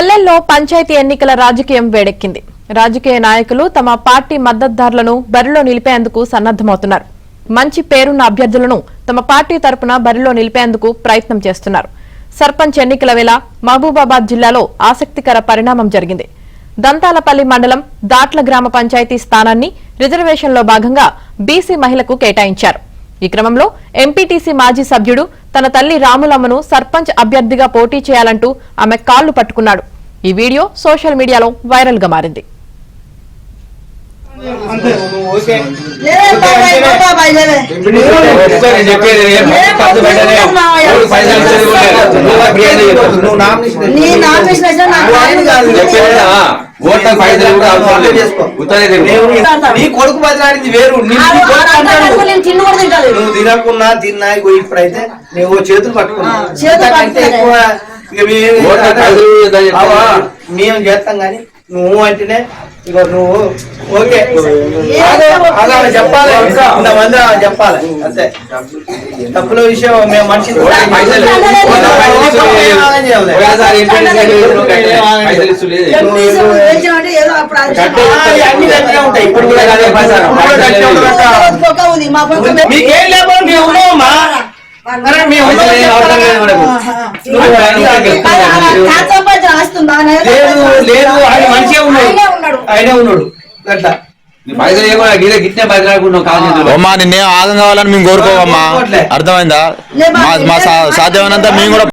పల్లెల్లో పంచాయతీ ఎన్నికల రాజకీయం వేడెక్కింది. రాజకీయ నాయకులు తమ పార్టీ మద్దతుదారులను బరిలో నిలిపేందుకు సన్నద్దమవుతున్నారు. మంచి పేరున్న అభ్యర్థులను తమ పార్టీ తరపున బరిలో నిలిపేందుకు ప్రయత్నం చేస్తున్నారు. సర్పంచ్ ఎన్నికల వేళ మహబూబాబాద్ జిల్లాలో ఆసక్తికర పరిణామం జరిగింది. దంతాలపల్లి మండలం దాట్ల గ్రామ పంచాయతీ స్థానాన్ని రిజర్వేషన్లో భాగంగా బీసీ మహిళకు కేటాయించారు. ఈ క్రమంలో ఎంపీటీసీ మాజీ సభ్యుడు తన తల్లి రాములమ్మను సర్పంచ్ అభ్యర్థిగా పోటీ చేయాలంటూ ఆమె కాళ్లు పట్టుకున్నాడు. ఈ వీడియో సోషల్ మీడియాలో వైరల్ గా మారింది. కొడుకు బదిలాడింది వేరు, నువ్వు తినకున్నా తిన్నా. ఇప్పుడైతే నువ్వు చేతులు పట్టుకున్నావు ఎక్కువ మేము చేస్తాం కానీ నువ్వు అంటేనే ఇగో నువ్వు ఓకే అలా చెప్పాలి, ఇంతమంది చెప్పాలి అంతే. తప్పుల విషయం మేము మనిషి ఉంటాయి. ఇప్పుడు మీకేం లేకపోతే లేదు ఆయన మంచిగా ఉన్నాడు, ఆయనే ఉన్నాడు అట్లా. నిన్నే ఆగం కావాలని మేము కోరుకోవమ్మా, అర్థమైందా? మా సాధ్యమైనంత మేము కూడా